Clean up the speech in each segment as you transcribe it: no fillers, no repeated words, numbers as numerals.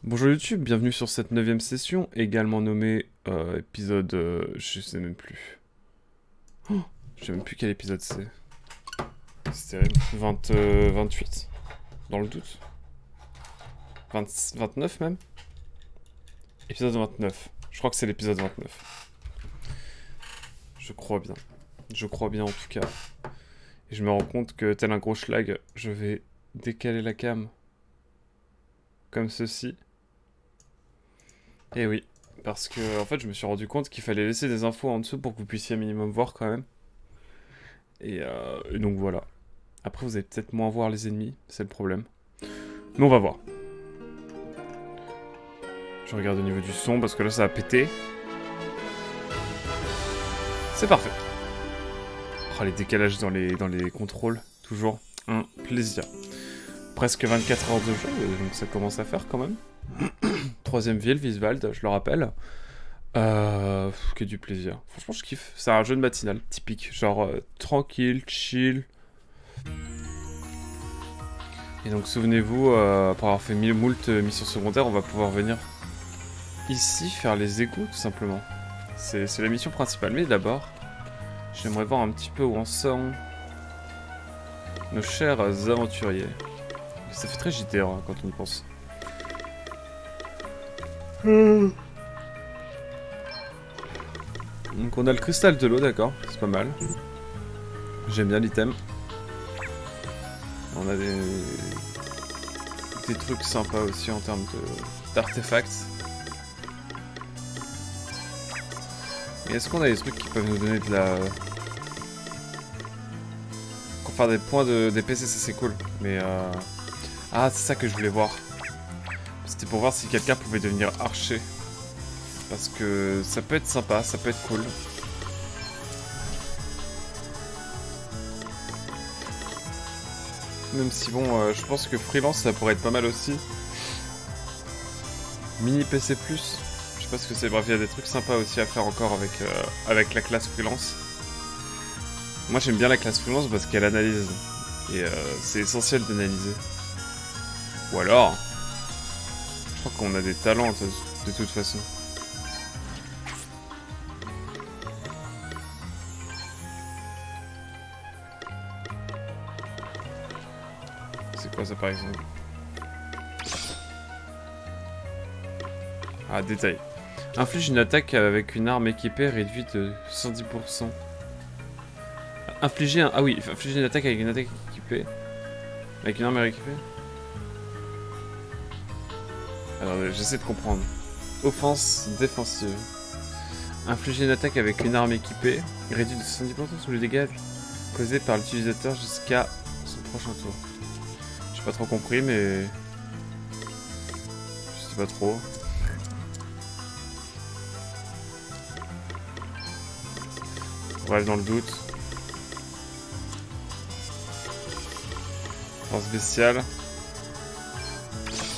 Bonjour YouTube, bienvenue sur cette 9ème session, également nommée épisode... je sais même plus. Je sais même plus quel épisode c'est. C'est terrible. 28, dans le doute. 29 même. Épisode 29. Je crois que c'est l'épisode 29. Je crois bien. Je crois bien en tout cas. Et je me rends compte que tel un gros schlag, je vais décaler la cam. Comme ceci. Et oui. Parce que en fait je me suis rendu compte qu'il fallait laisser des infos en dessous pour que vous puissiez un minimum voir quand même. Et donc voilà. Après vous allez peut-être moins voir les ennemis, c'est le problème. Mais on va voir. Je regarde au niveau du son parce que là ça a pété. C'est parfait. Oh, les décalages dans les contrôles, toujours un plaisir. Presque 24 heures de jeu, donc ça commence à faire quand même. Troisième ville, Wieswald, je le rappelle. Que du plaisir. Franchement, je kiffe. C'est un jeu de matinale, typique. Genre, tranquille, chill. Et donc, souvenez-vous, après avoir fait moult missions secondaires, on va pouvoir venir ici faire les égouts, tout simplement. C'est la mission principale. Mais d'abord, j'aimerais voir un petit peu où en sont nos chers aventuriers. Ça fait très JDR hein, quand on y pense. Donc on a le cristal de l'eau, d'accord, c'est pas mal. J'aime bien l'item. On a des trucs sympas aussi en termes d'artefacts. Et est-ce qu'on a des trucs qui peuvent nous donner de la... Pour faire des points d'épée, ça c'est cool. Mais ah, c'est ça que je voulais voir. C'était pour voir si quelqu'un pouvait devenir archer. Parce que ça peut être sympa, ça peut être cool. Même si bon, je pense que freelance ça pourrait être pas mal aussi. Mini PC+. Je sais pas ce que c'est, bref, il y a des trucs sympas aussi à faire encore avec la classe freelance. Moi j'aime bien la classe freelance parce qu'elle analyse. Et c'est essentiel d'analyser. Ou alors... Je crois qu'on a des talents de toute façon. C'est quoi ça par exemple? Ah, détail. Inflige une attaque avec une arme équipée réduite de 110%. Infliger un... Ah oui, infliger une attaque avec une attaque équipée. Avec une arme équipée. Alors, j'essaie de comprendre. Offense défensive. Infliger une attaque avec une arme équipée. Réduit de 70% sous les dégâts causés par l'utilisateur jusqu'à son prochain tour. J'ai pas trop compris, mais... Je sais pas trop. Bref, dans le doute. Force spéciale.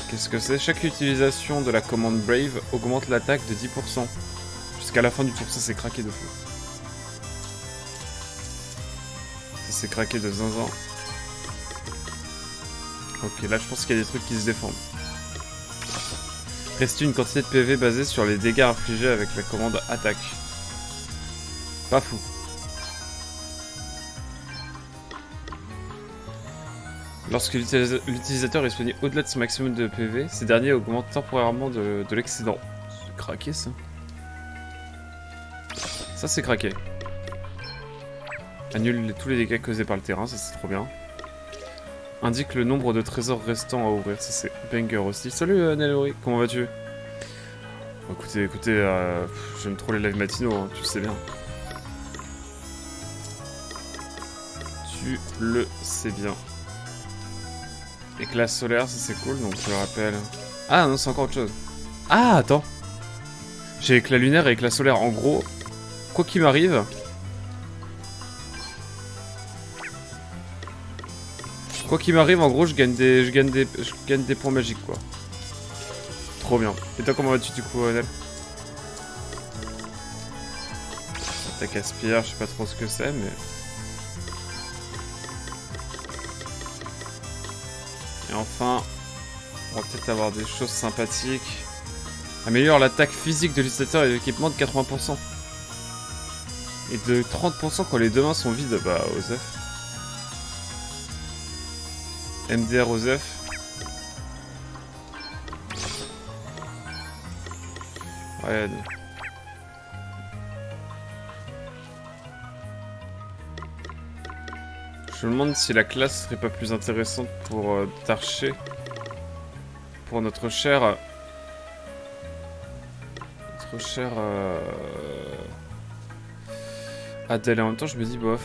Qu'est-ce que c'est? Chaque utilisation de la commande Brave augmente l'attaque de 10%. Jusqu'à la fin du tour, ça c'est craqué de fou. Ça c'est craqué de zinzin. Ok, là je pense qu'il y a des trucs qui se défendent. Reste une quantité de PV basée sur les dégâts infligés avec la commande attaque. Pas fou. Lorsque l'utilisateur est soigné au-delà de son maximum de PV, ces derniers augmentent temporairement de l'excédent. C'est craqué ça. Ça c'est craqué. Annule tous les dégâts causés par le terrain, ça c'est trop bien. Indique le nombre de trésors restants à ouvrir, ça c'est banger aussi. Salut Nelori, comment vas-tu? Écoutez, j'aime trop les lives matinaux, hein, tu sais bien. Tu le sais bien. Éclat solaire, ça c'est cool, donc je le rappelle. Ah non, c'est encore autre chose. Ah, attends. J'ai éclat lunaire et éclat solaire. En gros, quoi qu'il m'arrive... Quoi qu'il m'arrive, en gros, je gagne des points magiques, quoi. Trop bien. Et toi, comment vas-tu, du coup, Nel? Attaque aspire, je sais pas trop ce que c'est, mais... Et enfin, On va peut-être avoir des choses sympathiques. Améliore l'attaque physique de l'utilisateur et l'équipement de 80%. Et de 30% quand les deux mains sont vides. Bah, Osef. MDR Osef. Ouais. Je me demande si la classe serait pas plus intéressante pour Tarché. Pour notre cher... Adèle. En même temps, je me dis, bof.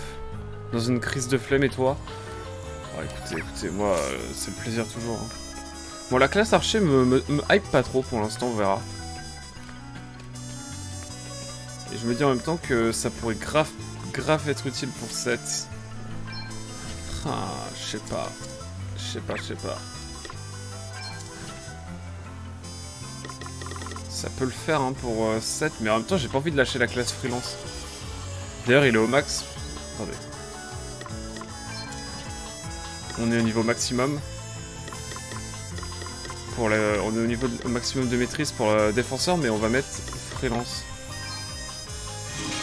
Dans une crise de flemme, et toi? Oh, écoutez, moi, c'est le plaisir toujours. Hein. Bon, la classe archer me hype pas trop pour l'instant, on verra. Et je me dis en même temps que ça pourrait grave être utile pour 7. Ah, je sais pas. Ça peut le faire hein, pour 7, mais en même temps, j'ai pas envie de lâcher la classe freelance. D'ailleurs, il est au max. Attendez. On est au niveau maximum. On est au niveau au maximum de maîtrise pour le défenseur, mais on va mettre freelance.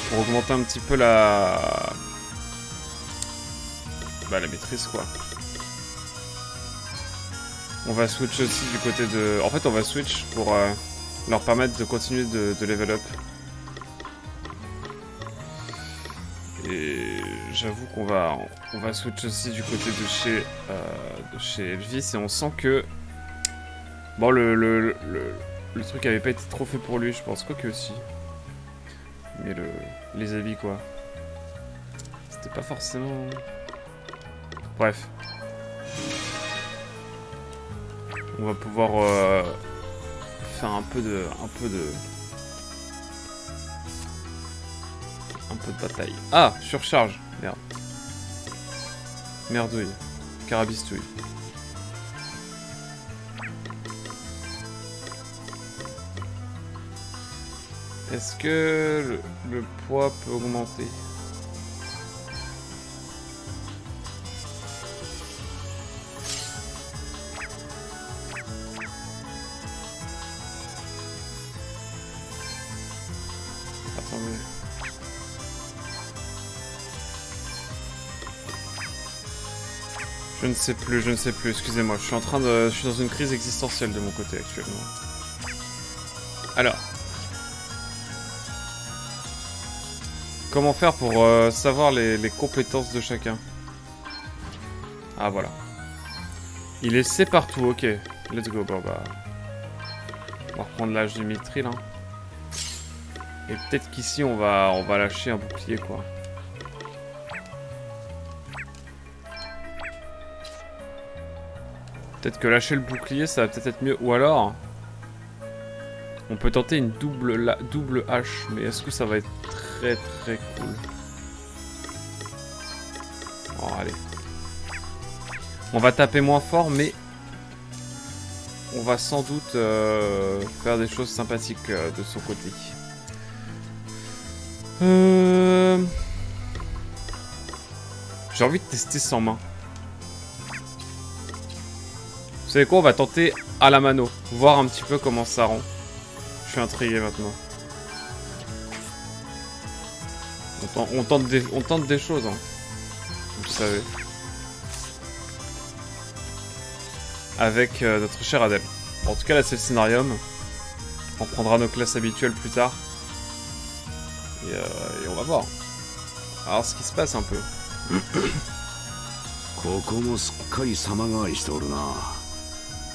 Pour augmenter un petit peu la maîtrise, quoi. On va switch aussi du côté de... En fait, on va switch pour leur permettre de continuer de level up. Et j'avoue qu'on va switch aussi du côté de chez Elvis et on sent que bon le truc avait pas été trop fait pour lui, je pense, quoi que aussi. Mais les habits quoi. C'était pas forcément. Bref. On va pouvoir faire un peu de bataille. Ah, surcharge. Merde. Merdouille. Carabistouille. Est-ce que le poids peut augmenter? Attendez. Je ne sais plus, excusez-moi, je suis dans une crise existentielle de mon côté actuellement. Alors. Comment faire pour savoir les compétences de chacun? Ah voilà. Il est C partout, ok. Let's go, bon bah. On va reprendre l'âge du mithril, hein. Et peut-être qu'ici on va lâcher un bouclier quoi. Peut-être que lâcher le bouclier ça va peut-être être mieux. Ou alors on peut tenter une double hache. Mais est-ce que ça va être très très cool? Oh allez. On va taper moins fort mais on va sans doute faire des choses sympathiques de son côté. J'ai envie de tester sans main. Vous savez quoi, on va tenter à la mano. Voir un petit peu comment ça rend. Je suis intrigué maintenant. On tente des choses, hein. Vous savez. Avec notre cher Adèle. Bon, en tout cas là c'est le scénarium. On prendra nos classes habituelles plus tard. Et on va voir. Alors ce qui se passe un peu. Il y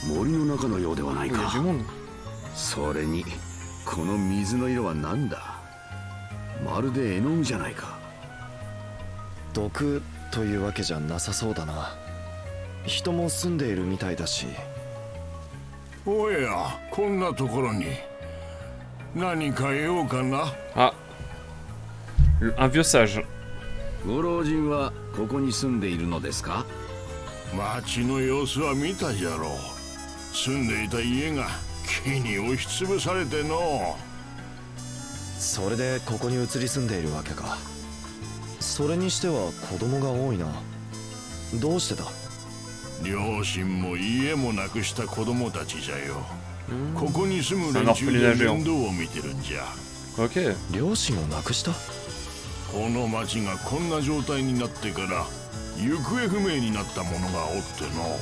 a du monde. それにこの水の色は何だ。まるで絵の具じゃないか。毒というわけじゃなさそうだな。人も住んでいるみたいだし。おや、こんなところに何か用かな。あ、un vieux sage。ご老人はここに住んでいるのですか。町の様子は見たじゃろう。住んでいた家が木に押しつぶされての。それでここに移り住んでいるわけか。それにしては子供が多いな。どうしてだ。両親も家もなくした子供たちじゃよ。ここに住む C'est un 連中で orphelinat géant. 面倒を見てるんじゃ。 Ok. 両親を亡くした？この町がこんな状態になってから行方不明になった者がおっての。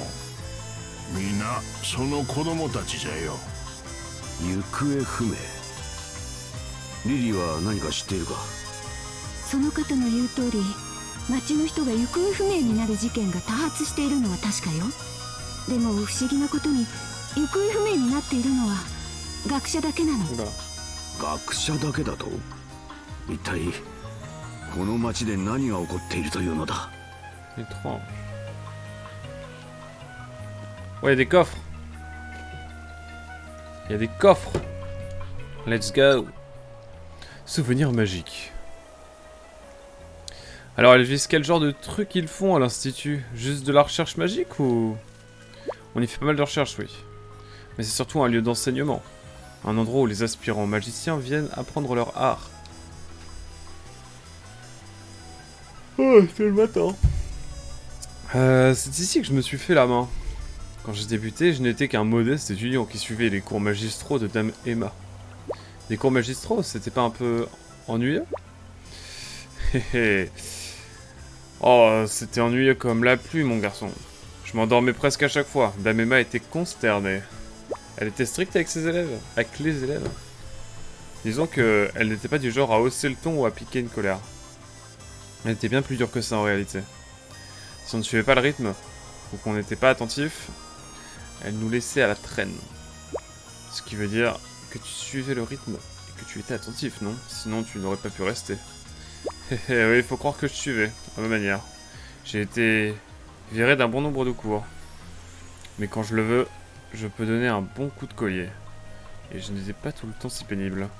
皆その子供たちじゃよ。行方不明。リリーは何か知っているか？その方の言う通り、町の人が行方不明になる事件が多発しているのは確かよ。でも不思議なことに行方不明になっているのは学者だけなの。 Oula. 学者だけだと？一体この町で何が起こっているというのだ？ Étrange. Ouais, il y a des coffres. Il y a des coffres. Let's go. Souvenir magique. Alors, Elvis, quel genre de trucs ils font à l'institut? Juste de la recherche magique ou... On y fait pas mal de recherches, oui. Mais c'est surtout un lieu d'enseignement. Un endroit où les aspirants magiciens viennent apprendre leur art. Oh, c'est le matin. C'est ici que je me suis fait la main. Quand j'ai débuté, je n'étais qu'un modeste étudiant qui suivait les cours magistraux de Dame Emma. Des cours magistraux, c'était pas un peu ennuyeux? Oh, c'était ennuyeux comme la pluie, mon garçon. Je m'endormais presque à chaque fois. Dame Emma était consternée. Elle était stricte avec ses élèves, avec les élèves. Disons que elle n'était pas du genre à hausser le ton ou à piquer une colère. Elle était bien plus dure que ça en réalité. Si on ne suivait pas le rythme, ou qu'on n'était pas attentif, elle nous laissait à la traîne. Ce qui veut dire que tu suivais le rythme et que tu étais attentif, non? Sinon tu n'aurais pas pu rester. Oui, il faut croire que je suivais, à ma manière. J'ai été viré d'un bon nombre de cours. Mais quand je le veux, je peux donner un bon coup de collier. Et je n'étais pas tout le temps si pénible.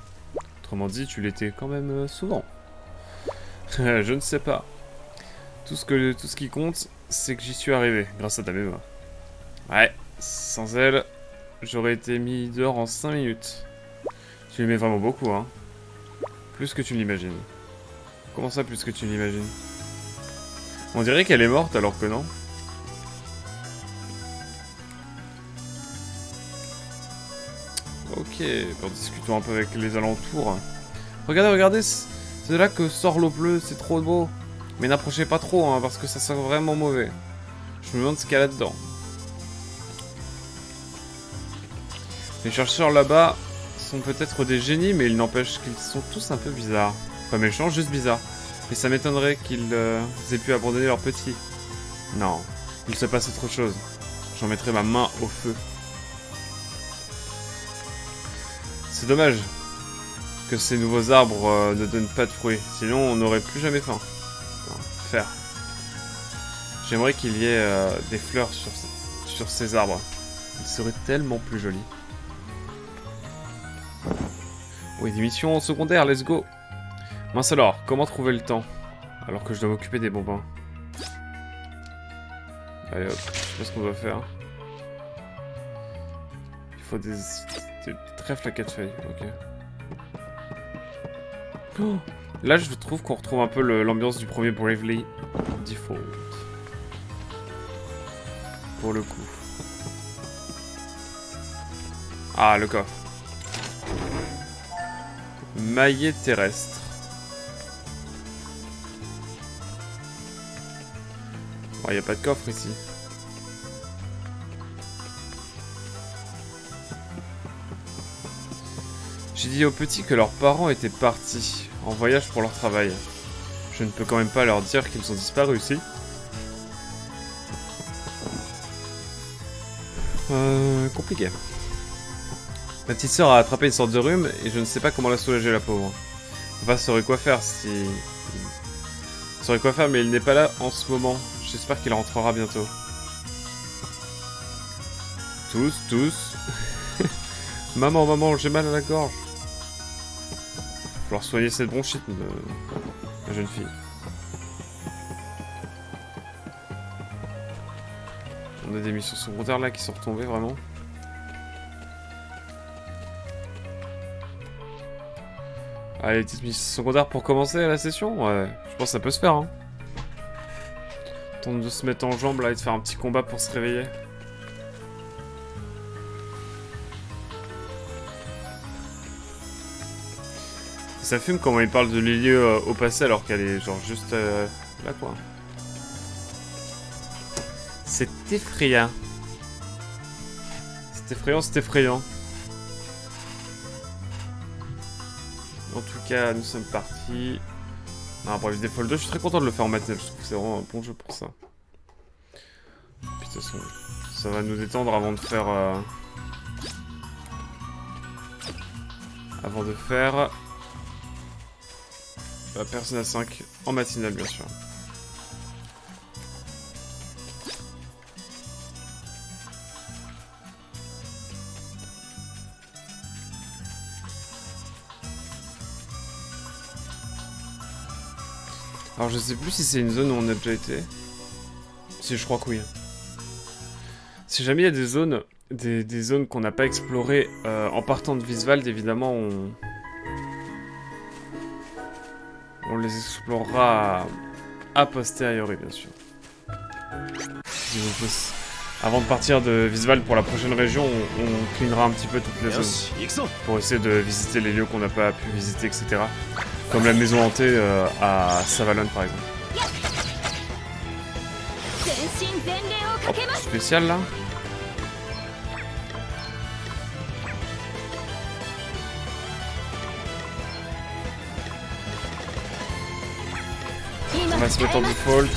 Autrement dit, tu l'étais quand même souvent. Je ne sais pas. Tout ce qui compte, c'est que j'y suis arrivé, grâce à ta mémoire. Ouais, sans elle, j'aurais été mis dehors en 5 minutes. Tu l'aimais vraiment beaucoup, hein. Plus que tu l'imagines. Comment ça, plus que tu l'imagines? On dirait qu'elle est morte alors que non. Ok, alors discutons un peu avec les alentours. Regardez, regardez, c'est là que sort l'eau bleue, c'est trop beau. Mais n'approchez pas trop, hein, parce que ça sent vraiment mauvais. Je me demande ce qu'il y a là-dedans. Les chercheurs là-bas sont peut-être des génies, mais il n'empêche qu'ils sont tous un peu bizarres. Pas méchants, juste bizarres. Et ça m'étonnerait qu'ils aient pu abandonner leurs petits. Non, il se passe autre chose. J'en mettrai ma main au feu. C'est dommage que ces nouveaux arbres ne donnent pas de fruits. Sinon, on n'aurait plus jamais faim. Faire. J'aimerais qu'il y ait des fleurs sur ces arbres. Ils seraient tellement plus jolis. Oui, des missions secondaires, let's go. Mince alors, comment trouver le temps alors que je dois m'occuper des bonbons? Allez hop, je sais pas ce qu'on doit faire. Il faut des trèfles à 4 feuilles, ok. Oh, là je trouve qu'on retrouve un peu l'ambiance du premier Bravely Default. Pour le coup. Ah, le coffre. Maillet terrestre. Il n'y a pas de coffre ici. J'ai dit aux petits que leurs parents étaient partis en voyage pour leur travail. Je ne peux quand même pas leur dire qu'ils ont disparu ici. Compliqué. Ma petite sœur a attrapé une sorte de rhume et je ne sais pas comment la soulager, la pauvre. Papa saurait quoi faire si... saurait quoi faire, mais il n'est pas là en ce moment. J'espère qu'il rentrera bientôt. Tous. Maman, j'ai mal à la gorge. Il va falloir soigner cette bronchite, la jeune fille. On a des missions secondaires là qui sont retombées vraiment. Allez, petite mission secondaire pour commencer la session. Ouais, je pense que ça peut se faire. Hein. de se mettre en jambes là et de faire un petit combat pour se réveiller. Ça fume comment il parle de Lily au passé alors qu'elle est genre juste là quoi. C'est effrayant. C'est effrayant, c'est effrayant. En tout cas, nous sommes partis. Ah, bref, Default 2, je suis très content de le faire en matinale. Je trouve que c'est vraiment un bon jeu pour ça. Puis de toute façon, ça va nous détendre avant de faire... Avant de faire... Persona 5 en matinale, bien sûr. Alors je sais plus si c'est une zone où on a déjà été. Si je crois que oui. Si jamais il y a des zones, des zones qu'on n'a pas explorées en partant de Visvald, évidemment on les explorera a posteriori bien sûr. Avant de partir de Visvald pour la prochaine région, on cleanera un petit peu toutes les zones. Pour essayer de visiter les lieux qu'on n'a pas pu visiter, etc. Comme la maison hantée à Savalon par exemple. Hop, spécial là. On va se mettre en default.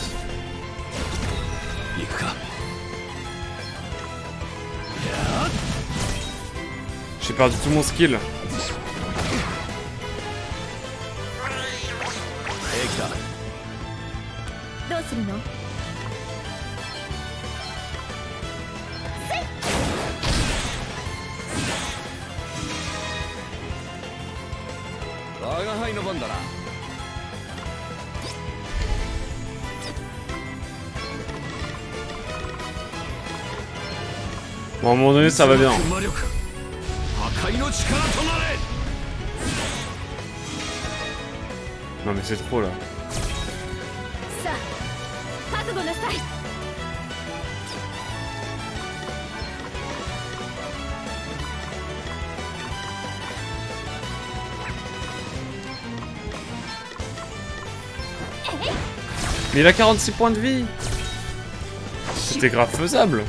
J'ai perdu tout mon skill. Bon, à un moment donné, ça va bien. Non mais c'est trop là. Mais il a 46 points de vie. C'était grave faisable.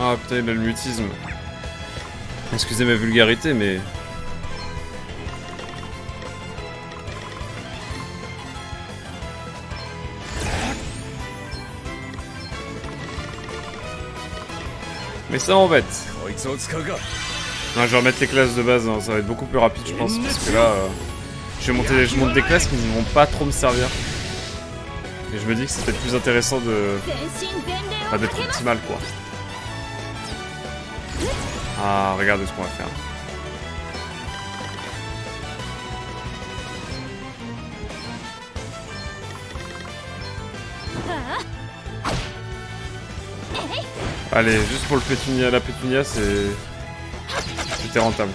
Ah putain, il a le mutisme. Excusez ma vulgarité, mais... Mais ça m'embête. Non, je vais remettre les classes de base, hein. Ça va être beaucoup plus rapide je pense, parce que là... je monte des classes qui ne vont pas trop me servir. Et je me dis que c'est peut-être plus intéressant de... Enfin, d'être optimal quoi. Ah, regardez ce qu'on va faire. Allez, juste pour le pétunia, la pétunia, c'était rentable.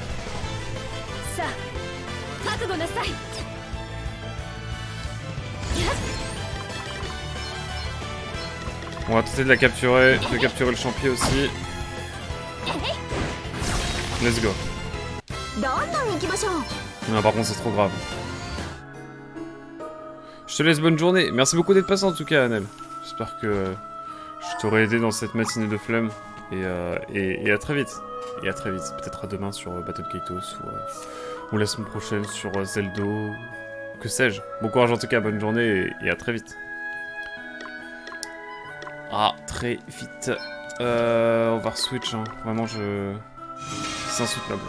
On va tenter de la capturer, de capturer le champion aussi. Let's go. Non, par contre, c'est trop grave. Je te laisse bonne journée. Merci beaucoup d'être passé en tout cas, Anel. J'espère que je t'aurai aidé dans cette matinée de flemme. Et à très vite. Et à très vite. Peut-être à demain sur Battle Kaitos ou la semaine prochaine sur Zeldo. Que sais-je. Bon courage en tout cas, bonne journée et à très vite. Ah, très vite. On va re-switch, hein. Vraiment, c'est insoutenable.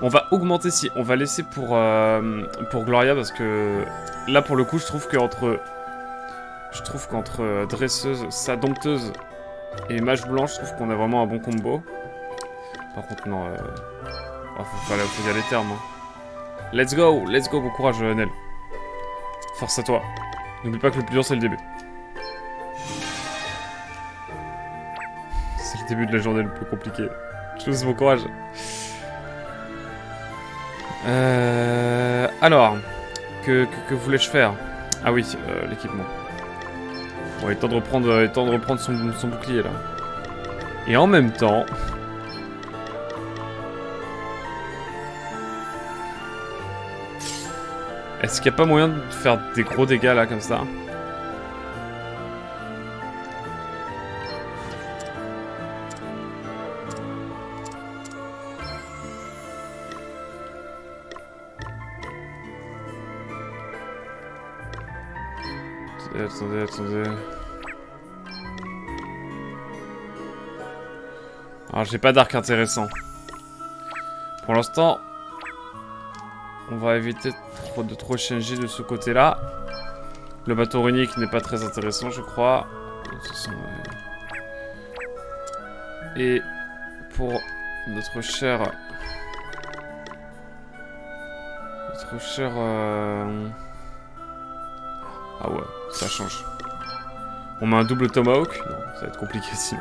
On va augmenter si. On va laisser pour Gloria parce que là pour le coup je trouve qu'entre dresseuse, sa dompteuse et mage blanche, je trouve qu'on a vraiment un bon combo. Par contre non, faut y aller terme. Hein. Let's go, bon courage Nel. Force à toi. N'oublie pas que le plus dur c'est le début. C'est le début de la journée le plus compliqué. Chose bon courage. Alors, que voulais-je faire? Ah oui, l'équipement. Bon, il est temps de reprendre son bouclier là. Et en même temps... Est-ce qu'il n'y a pas moyen de faire des gros dégâts là comme ça? Attendez. Alors j'ai pas d'arc intéressant. Pour l'instant, on va éviter de trop changer de ce côté-là. Le bateau runique n'est pas très intéressant, je crois. Et pour notre cher... Ah ouais, ça change. On met un double tomahawk? Non, ça va être compliqué sinon.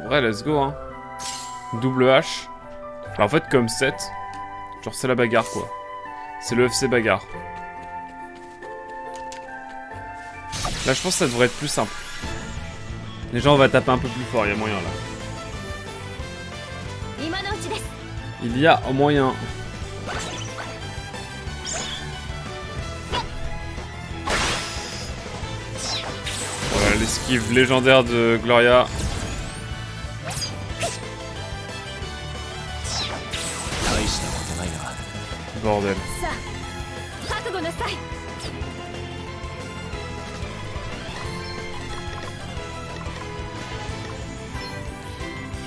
En vrai, let's go, hein. Double hache. Bah, en fait, comme 7. Genre, c'est la bagarre, quoi. C'est le FC bagarre. Là, je pense que ça devrait être plus simple. Déjà, on va taper un peu plus fort, il y a moyen, là. Il y a moyen. Voilà, l'esquive légendaire de Gloria. Bordel.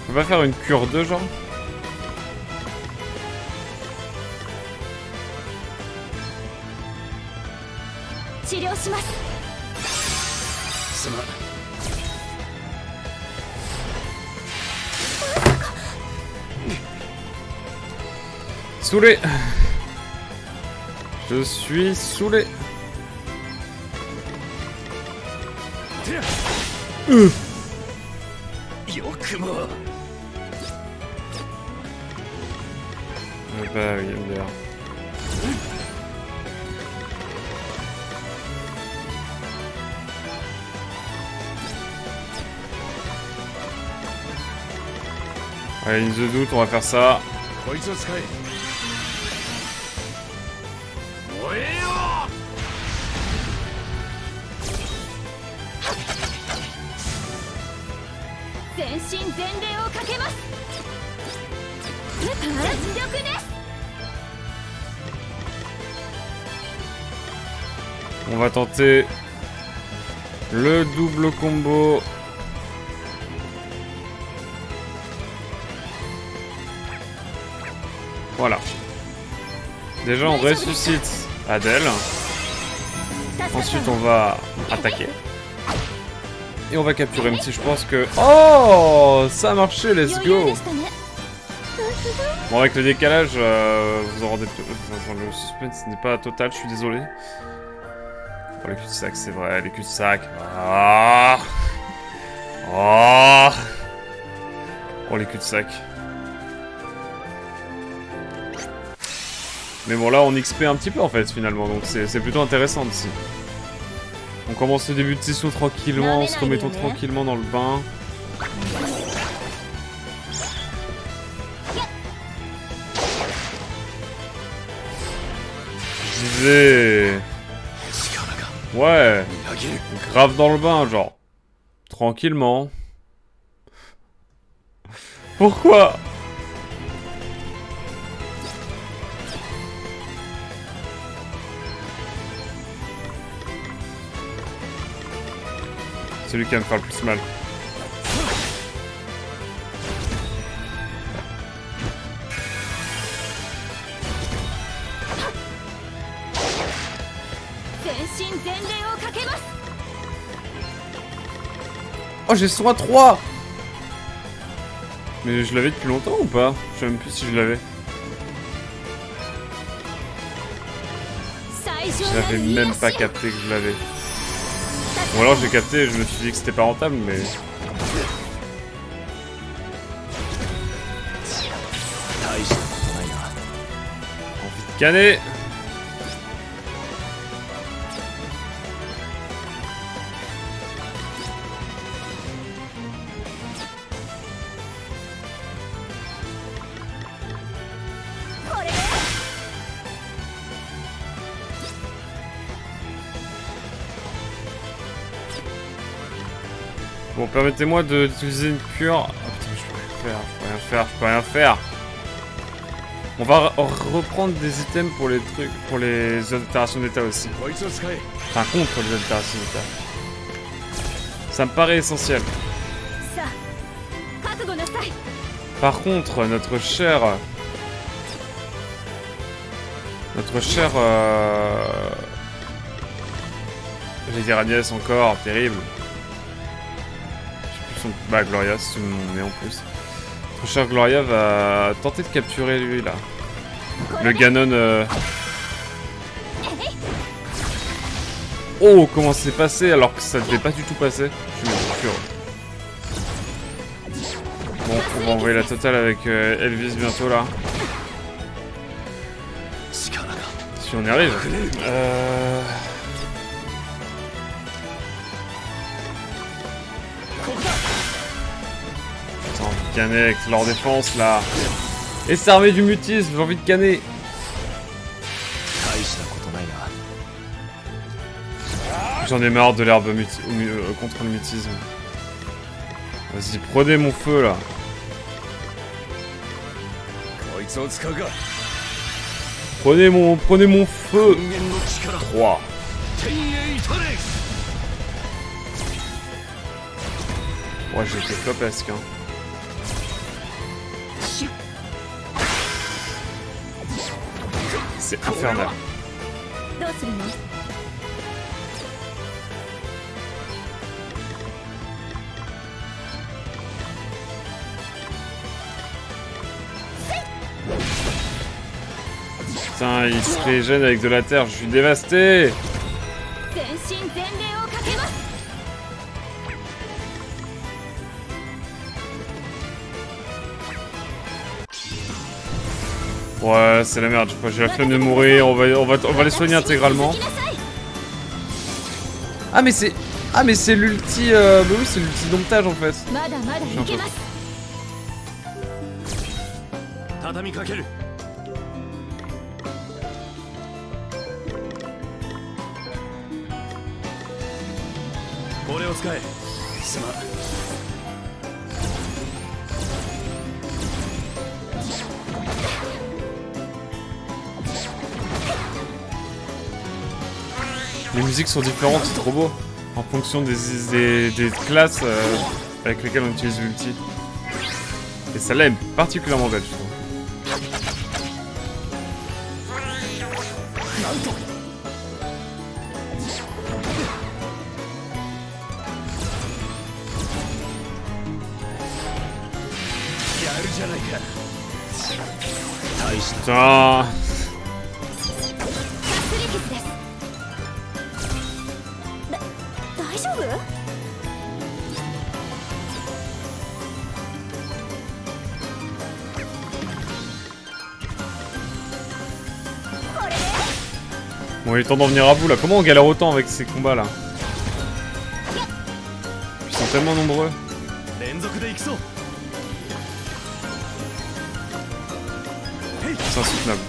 Je peux pas faire une cure 2 genre? Saoulé. Je suis saoulé. Bah oui, MDR. Allez, in the doute, on va faire ça. On va tenter le double combo. Voilà. Déjà, on ressuscite Adèle. Ensuite, on va attaquer. Et on va capturer Mti, je pense que... Oh, ça a marché, let's go. Bon, avec le décalage, vous en rendez... Enfin, le suspense n'est pas total, je suis désolé. Oh, les cul-de-sac, c'est vrai, les cul-de-sac. Ah oh, oh, les cul-de-sac. Mais bon, là, on XP un petit peu, en fait, finalement. Donc, c'est plutôt intéressant, ici. On commence le début de session tranquillement, en se remettant tranquillement dans le bain. Je disais... Ouais, grave dans le bain, genre. Tranquillement. Pourquoi? Celui qui va me faire le plus mal. Oh, j'ai soin 3. Mais je l'avais depuis longtemps ou pas? Je sais même plus si je l'avais. Je l'avais même pas capté que je l'avais. Ou alors j'ai capté et je me suis dit que c'était pas rentable, mais... Envie de canner. Bon, permettez-moi d'utiliser une cure. Ah putain, je peux rien faire. On va reprendre des items pour les trucs, pour les altérations d'état aussi. Enfin, contre les altérations d'état. Ça me paraît essentiel. Par contre, notre cher... J'allais dire Agnès encore, terrible. Bah, Gloria, c'est mon nom en plus. Notre cher Gloria va tenter de capturer lui là. Le Ganon. Oh, comment c'est passé alors que ça devait pas du tout passer. Je suis sûr. Bon, on va envoyer la totale avec Elvis bientôt là. Si on y arrive. Canner avec leur défense là. Et s'armer du mutisme, j'ai envie de canner. J'en ai marre de l'herbe contre le mutisme. Vas-y, prenez mon feu là. Prenez mon feu. 3. Ouais, j'ai été flopesque hein. C'est infernal. Putain, il se régène avec de la terre, je suis dévasté. Ouais, c'est la merde, j'ai la flemme de mourir, on va les soigner intégralement. Ah mais c'est l'ulti bah oui, c'est l'ulti domptage en fait. Les musiques sont différentes, c'est trop beau. En fonction des classes avec lesquelles on utilise l'ulti. Et celle-là est particulièrement belle, je trouve. Putain. Bon, il est temps d'en venir à bout là. Comment on galère autant avec ces combats là? Ils sont tellement nombreux. C'est insoutenable.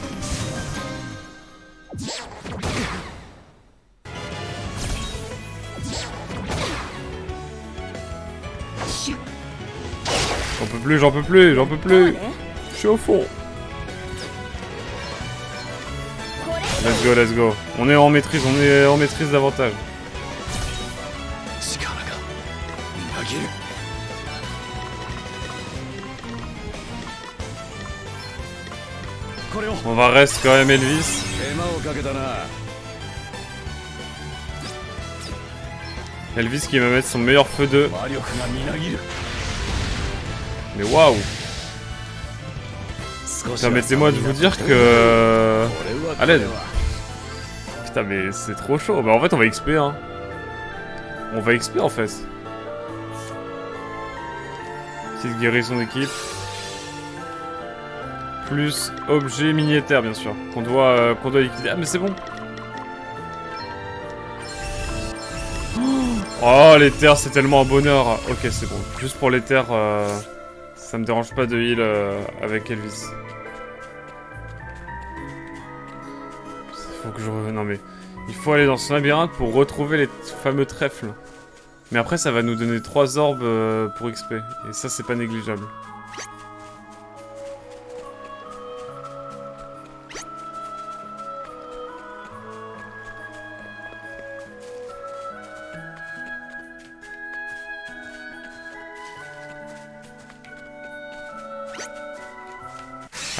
J'en peux plus. Je suis au fond. Let's go. On est en maîtrise, d'avantage. これを On va reste quand même Elvis. 手間をかけたな Elvis qui va mettre son meilleur feu 2. 魔力がみなぎる Mais waouh. 少しは Permettez-moi de vous dire que... これは À l'aide. Putain mais c'est trop chaud. Bah en fait on va XP hein. On va XP en fait. Petite guérison d'équipe. Plus objet miniétaire bien sûr. Qu'on doit liquider. Ah mais c'est bon. Oh les terres c'est tellement un bonheur. Ok c'est bon. Juste pour les terres ça me dérange pas de heal avec Elvis. Faut que je... Non mais... Il faut aller dans ce labyrinthe pour retrouver les fameux trèfles. Mais après ça va nous donner 3 orbes pour XP. Et ça c'est pas négligeable.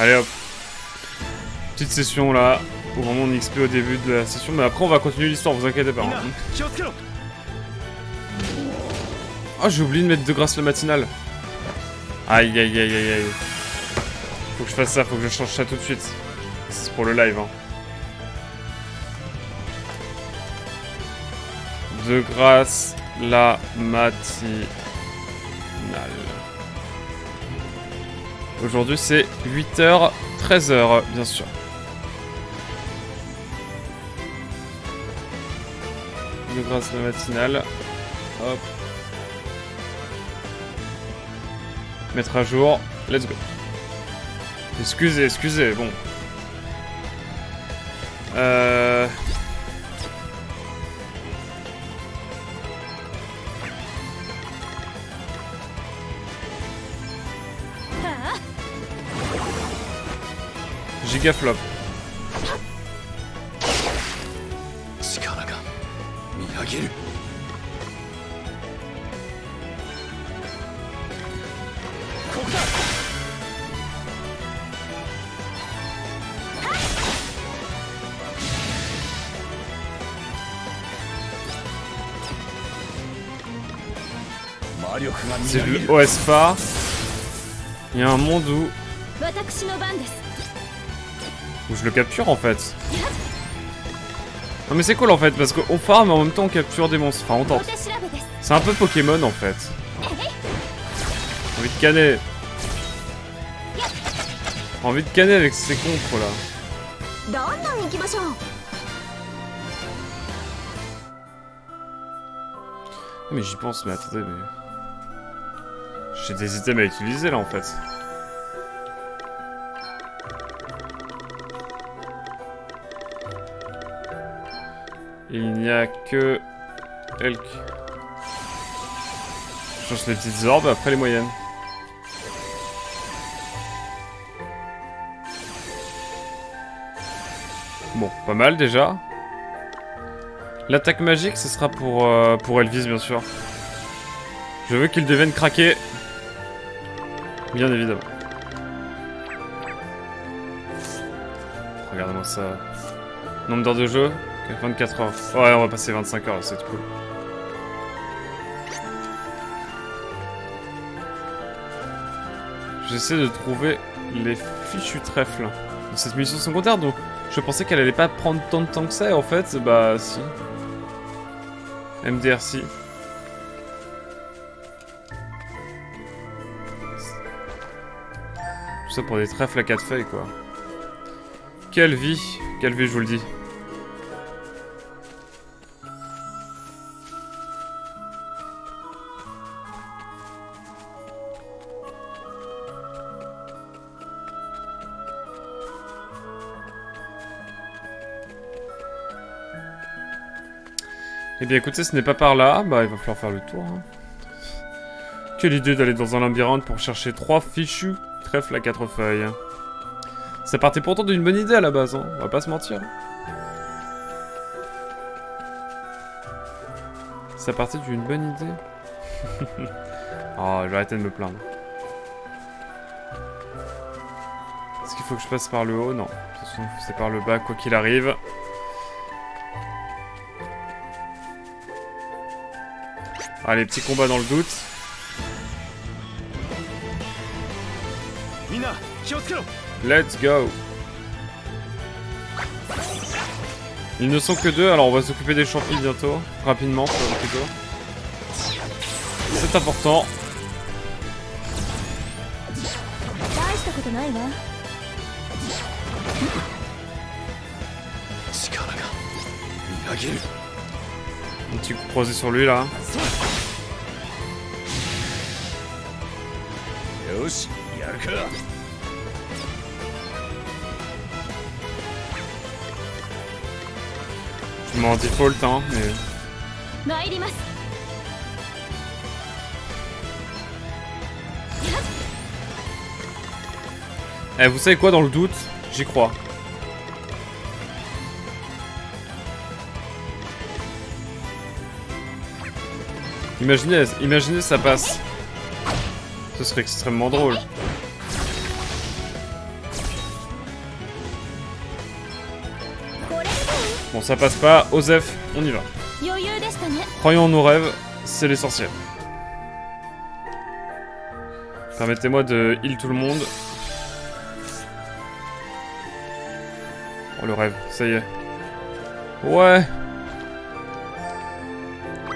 Allez hop. Petite session là. Au moment on XP au début de la session. Mais après on va continuer l'histoire, vous inquiétez pas. Hein. Oh j'ai oublié de mettre de grâce le matinal. Aïe aïe aïe aïe aïe. Faut que je fasse ça, faut que je change ça tout de suite. C'est pour le live hein. De grâce la matinale. Aujourd'hui c'est 8h, 13h bien sûr. De grâce la matinale. Hop. Mettre à jour. Let's go. Excusez, bon. Gigaflop. 力が見上げる C'est le OSPA. Il y a un monde où je le capture en fait. Non mais c'est cool en fait parce qu'on farm mais en même temps on capture des monstres. Enfin on tente. C'est un peu Pokémon en fait. Envie de canner. Envie de canner avec ces contres là. Mais j'y pense, mais attendez, mais... J'ai des items à utiliser là en fait. Il n'y a que... Elk. Je cherche les petites orbes, après les moyennes. Bon, pas mal déjà. L'attaque magique, ce sera pour Elvis, bien sûr. Je veux qu'il devienne craqué. Bien évidemment. Regardez-moi ça. Nombre d'heures de jeu 24 heures. Ouais, on va passer 25 heures, c'est cool. J'essaie de trouver les fichus trèfles de cette mission secondaire, donc je pensais qu'elle allait pas prendre tant de temps que ça, et en fait, bah si. MDRC. Tout ça pour des trèfles à 4 feuilles, quoi. Quelle vie, je vous le dis. Eh bien écoutez, ce n'est pas par là, bah il va falloir faire le tour. Hein. Quelle idée d'aller dans un labyrinthe pour chercher 3 fichus trèfles à 4 feuilles. Ça partait pourtant d'une bonne idée à la base, hein. On va pas se mentir. Ça partait d'une bonne idée. Oh, je vais arrêter de me plaindre. Est-ce qu'il faut que je passe par le haut? Non. De toute façon, c'est par le bas, quoi qu'il arrive. Allez, petit combat dans le doute. Let's go. Ils ne sont que deux, alors on va s'occuper des champis bientôt. Rapidement, plutôt. C'est important. Un petit coup croisé sur lui là. Je m'en default hein, mais... Eh, vous savez quoi, dans le doute, j'y crois. Imaginez ça passe. Ce serait extrêmement drôle. Bon, ça passe pas. Osef, on y va. Croyons en nos rêves, c'est l'essentiel. Permettez-moi de heal tout le monde. Oh, le rêve, ça y est. Ouais.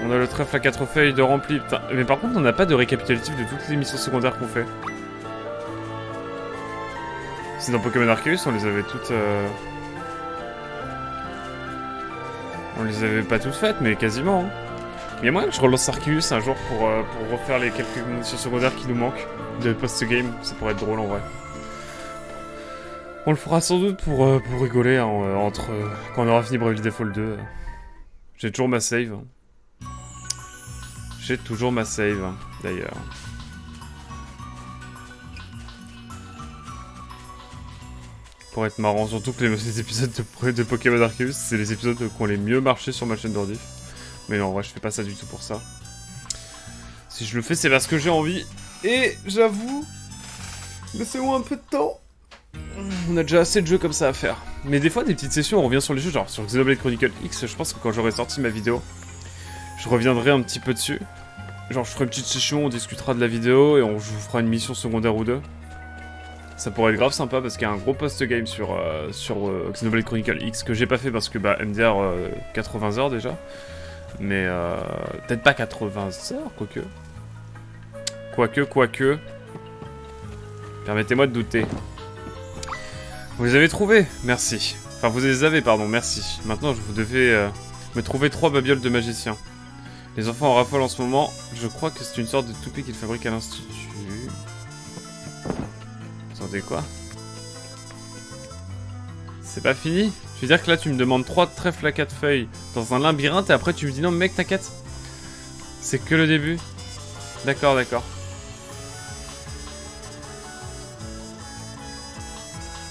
On a le trèfle à 4 feuilles de rempli. Putain. Mais par contre, on n'a pas de récapitulatif de toutes les missions secondaires qu'on fait. C'est dans Pokémon Arceus, on les avait toutes... On les avait pas toutes faites, mais quasiment. Hein. Il y a moyen que je relance Arceus un jour pour refaire les quelques missions secondaires qui nous manquent de post-game. Ça pourrait être drôle en vrai. On le fera sans doute pour rigoler hein, quand on aura fini Bravely Default 2. J'ai toujours ma save. J'ai toujours ma save, d'ailleurs. Pour être marrant, surtout que les épisodes de Pokémon Arceus, c'est les épisodes qui ont les mieux marché sur ma chaîne d'ordi. Mais non, en vrai, je fais pas ça du tout pour ça. Si je le fais, c'est parce que j'ai envie. Et j'avoue, laissez-moi un peu de temps. On a déjà assez de jeux comme ça à faire. Mais des fois, des petites sessions, on revient sur les jeux, genre sur Xenoblade Chronicle X, je pense que quand j'aurai sorti ma vidéo, je reviendrai un petit peu dessus. Genre, je ferai une petite session, on discutera de la vidéo et je vous fera une mission secondaire ou deux. Ça pourrait être grave sympa parce qu'il y a un gros post-game sur Xenoblade Chronicle X que j'ai pas fait parce que bah MDR 80 heures déjà. Mais peut-être pas 80 heures, quoique. Permettez-moi de douter. Vous les avez trouvés, merci. Enfin, vous les avez, pardon, merci. Maintenant, vous devez me trouver 3 babioles de magiciens. Les enfants en raffolent en ce moment. Je crois que c'est une sorte de toupie qu'ils fabriquent à l'institut. Attendez, quoi? C'est pas fini? Je veux dire que là, tu me demandes 3 trèfles à 4 feuilles dans un labyrinthe et après, tu me dis non, mec, t'inquiète. C'est que le début. D'accord.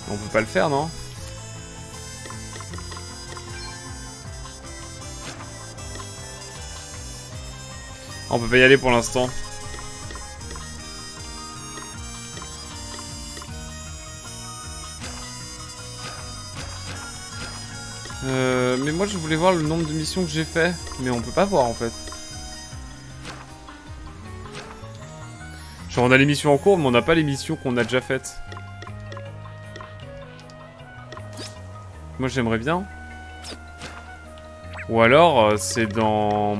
On peut pas le faire, non? On peut pas y aller pour l'instant. Mais moi je voulais voir le nombre de missions que j'ai fait, mais on peut pas voir en fait. Genre on a les missions en cours, mais on n'a pas les missions qu'on a déjà faites. Moi j'aimerais bien. Ou alors c'est dans...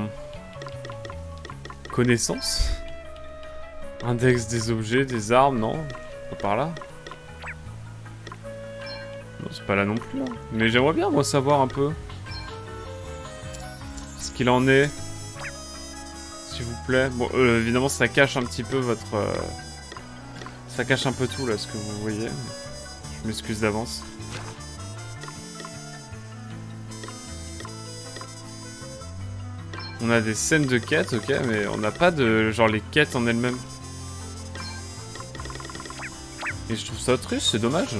Connaissance? Index des objets, des armes, non? Pas par là? Non, c'est pas là non plus. Hein. Mais j'aimerais bien, moi, savoir un peu ce qu'il en est. S'il vous plaît. Bon, évidemment, ça cache un petit peu votre... Ça cache un peu tout, là, ce que vous voyez. Je m'excuse d'avance. On a des scènes de quêtes, ok, mais on n'a pas de... genre les quêtes en elles-mêmes. Et je trouve ça triste, c'est dommage.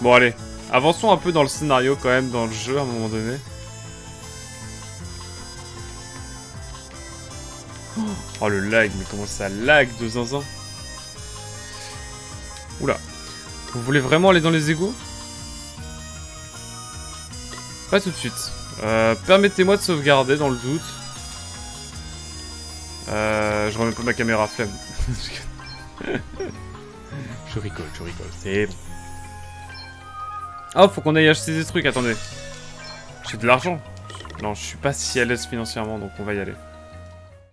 Bon, allez. Avançons un peu dans le scénario, quand même, dans le jeu, à un moment donné. Oh, le lag, mais comment ça lag de zinzin. Oula. Vous voulez vraiment aller dans les égouts? Pas tout de suite. Permettez-moi de sauvegarder dans le doute. Je remets pas ma caméra, flemme. Je rigole, c'est bon. Ah, faut qu'on aille acheter des trucs, attendez. J'ai de l'argent. Non, je suis pas si à l'aise financièrement, donc on va y aller.